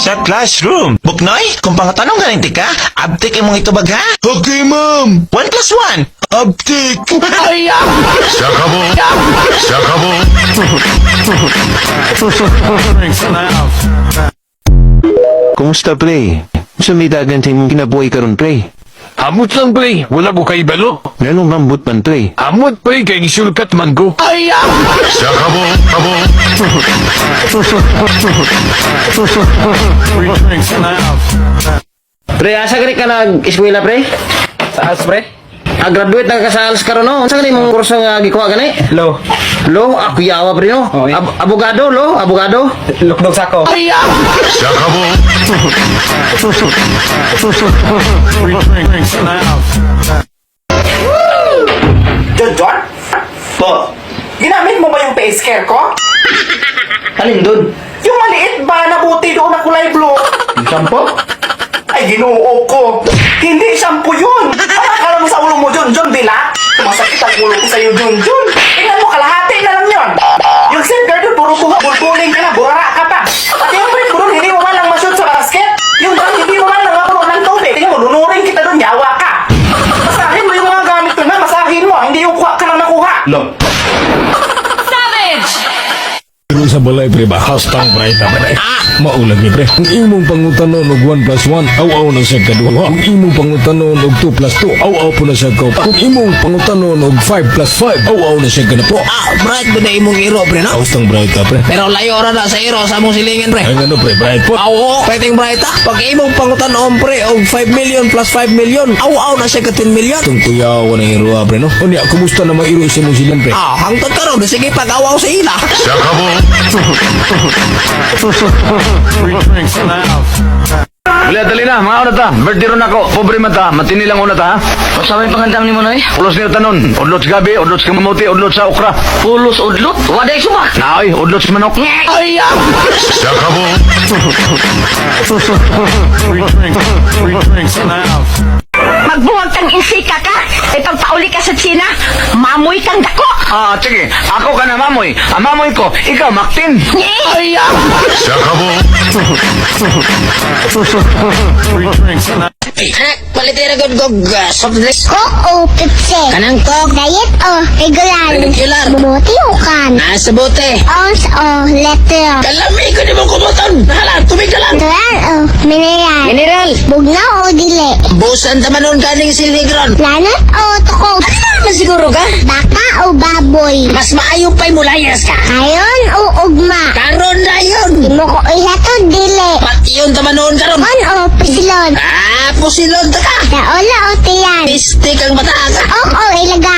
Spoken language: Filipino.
Sa classroom. Buknoy, kung pangatanong ganing ka, abtik imong itubag ha? Okay, ma'am. 1 plus 1. Uptik. Kumusta, pre? Sa may daganting mong kinabuhay karon, pre? Amot lang, pre. Wala mo kay balo. Ganong mambut man, pre. Amot, pre, kay isulkat man ko. Pre, asa gani ka nag-eskwela, pre? Taas, pre? Graduate na ka sa ALS karon no? Unsa gani mong kurso nga gikuha gani? Lo. Lo, ako yawa pre no. Oh, yeah. Abogado, lo, abogado. Lukdog sako. John? Po? Ginamit mo ba yung face care ko? Alin dun? Yung maliit ba na buti doon na kulay blue? Shampoo? Ay, ginoo ko. Hindi shampoo yun. Ano akala mo sa ulo mo, John Bila? Masakit ang ulo ko sa'yo, John. Tingnan mo, kalahati na lang yun. Yung safeguard yun, puro kuha, bulbuling ka na, burara ka pa. Pati yung print mo doon, hindi mo man lang mashoot sa basket. Yung doon, hindi mo man lang mapuno ng tubig. Tingnan mo, lunurin kita doon, yawa ka. Masahin mo yung mga gamit ko na, masahin mo, hindi yung kuha ka lang nakuha. Pero sa balay, pre, bahas tang bright na, pre. Maulag ni, pre. Kung imong pangutanon og 1 plus 1, aw-aw na sa kaduha. Kung imong pangutanon og 2 plus 2, aw-aw po na sa kaupa. Kung imong pangutanon og 5 plus 5, aw-aw na sa kanapo. Bright ba na imong iro, pre, no? Haus tang bright ka, pre. Pero layo ra na sa iro sa mong silingin, pre. Ay, ano, pre, bright po. Oo, fighting bright ha. Pag imong pangutan pre, og 5 million plus 5 million, aw na siya ka 10 million. Itong kuyawa ng hero, pre, no? O niya, kumusta na mairo sa mong silan, pre? Hangtod ka ron, sige pag-awaw sa ila. Wala, dali na, mga una ta. Birthday ron ako. Pobre man ta. Matini lang una ta, ha? O sa may pangandam ni mo, noy? Ulos niyo tanon. Udlot sa gabi, udlot sa mamuti, udlot sa okra. Pulos udlot? Waday sumak. Naoy, udlot sa manok. Magbuwag kang insika ka. Itong pauli ka sa China, mamoy kang dako. Sige. Ako ka na mamoy. Ang mamoy ko, ikaw, Maktin. Anak, palitira gog soft drinks. Oo, pitse. Kanang kok. Diet o regular. Regular. Buti o kan. Nasa bote. Ons o letter. Kalami ko di mo kumuton. Hala, tubig ka lang. Natural o mineral. Mineral. Bugnaw o dili. Busan tamanon kaning siligron. Planet o tukog. Ano naman siguro ka? Baka o baboy. Mas maayo pa'y mulayas ka. Kayon o ugma. Karon na yun. Imo ko ihatod dili. Pati yun tamanon karon. On o pisilon. Pusilon ta ka. Naola o tiyan. Pistik ang mata ka. O ilaga.